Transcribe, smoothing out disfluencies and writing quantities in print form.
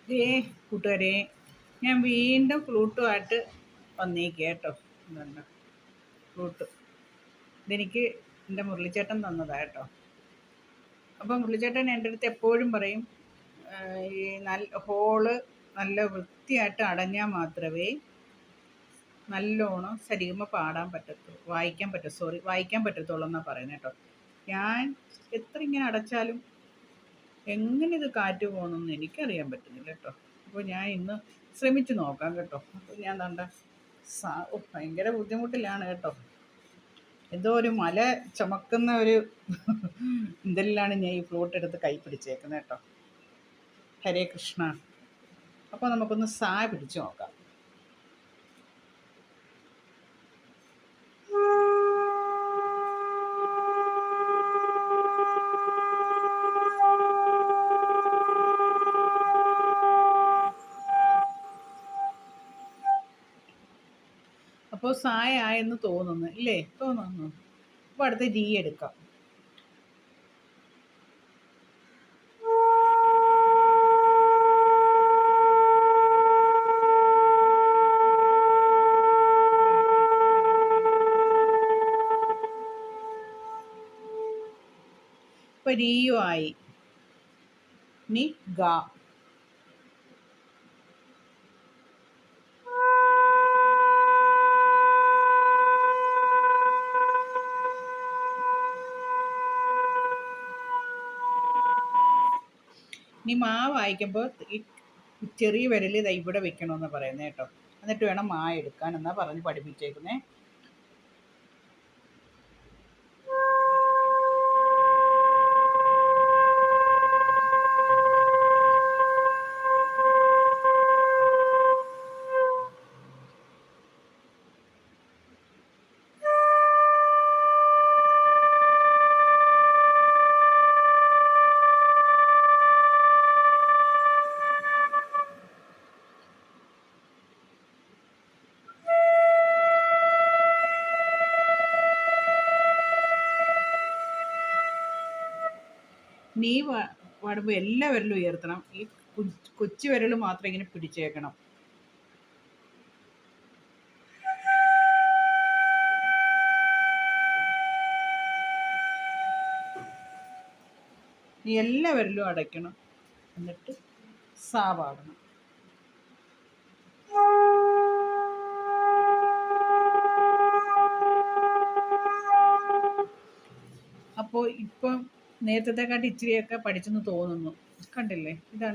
ഏ കൂട്ടുകാരെ, ഞാൻ വീണ്ടും ഫ്ലൂട്ടുമായിട്ട് വന്നേക്കുക കേട്ടോ. എന്തുണ്ട് ഫ്ലൂട്ട്? ഇതെനിക്ക് എൻ്റെ മുരളിച്ചേട്ടൻ തന്നതാണ് കേട്ടോ. അപ്പം മുരളിച്ചേട്ടൻ എൻ്റെ അടുത്ത് എപ്പോഴും പറയും, ഈ ഹോള് നല്ല വൃത്തിയായിട്ട് അടഞ്ഞാൽ മാത്രമേ നല്ലോണം സരിഗമ പാടാൻ പറ്റത്തുള്ളൂ, വായിക്കാൻ പറ്റത്തുള്ളൂ എന്നാണ് പറയുന്നത് കേട്ടോ. ഞാൻ എത്ര ഇങ്ങനെ അടച്ചാലും എങ്ങനെ ഇത് കാറ്റ് പോകുന്നെന്ന് എനിക്കറിയാൻ പറ്റുന്നില്ല കേട്ടോ. അപ്പോൾ ഞാൻ ഇന്ന് ശ്രമിച്ചു നോക്കാം കേട്ടോ. അപ്പോൾ ഞാൻ കണ്ട ഭയങ്കര ബുദ്ധിമുട്ടിലാണ് കേട്ടോ. എന്തോ ഒരു മല ചുമക്കുന്ന ഒരു എന്തെല്ലാണ് ഞാൻ ഈ ഫ്ലൂട്ട് എടുത്ത് കൈ പിടിച്ചേക്കുന്നത് കേട്ടോ. ഹരേ കൃഷ്ണ. അപ്പോൾ നമുക്കൊന്ന് പിടിച്ചു നോക്കാം. അപ്പോൾ ആയെന്ന് തോന്നുന്നു ഇല്ലേ? തോന്നുന്നു. അപ്പോൾ അടുത്ത ജി എടുക്കാം. ഇപ്പൊ രീയു ആയി. ഇനി ഗ. ഇനി മാ വായിക്കുമ്പോൾ ഈ ചെറിയ വിരൽ ഇതാ ഇവിടെ വെക്കണമെന്ന് പറയുന്നത് കേട്ടോ. എന്നിട്ട് വേണം മാ എടുക്കാൻ എന്നാ പറഞ്ഞ് പഠിപ്പിച്ചേക്കുന്നേ. നീ പാടുമ്പോൾ എല്ലാ വിരലും ഉയർത്തണം. ഈ കൊച്ചു വിരൽ മാത്രം ഇങ്ങനെ പിടിച്ചേക്കണം. നീ എല്ലാ വിരലും അടയ്ക്കണം. എന്നിട്ട് പാടണം. അപ്പോൾ ഇപ്പം നേരത്തെക്കാട്ടി ഇച്ചിരിയൊക്കെ പഠിച്ചെന്ന് തോന്നുന്നു. കണ്ടില്ലേ? ഇതാണ്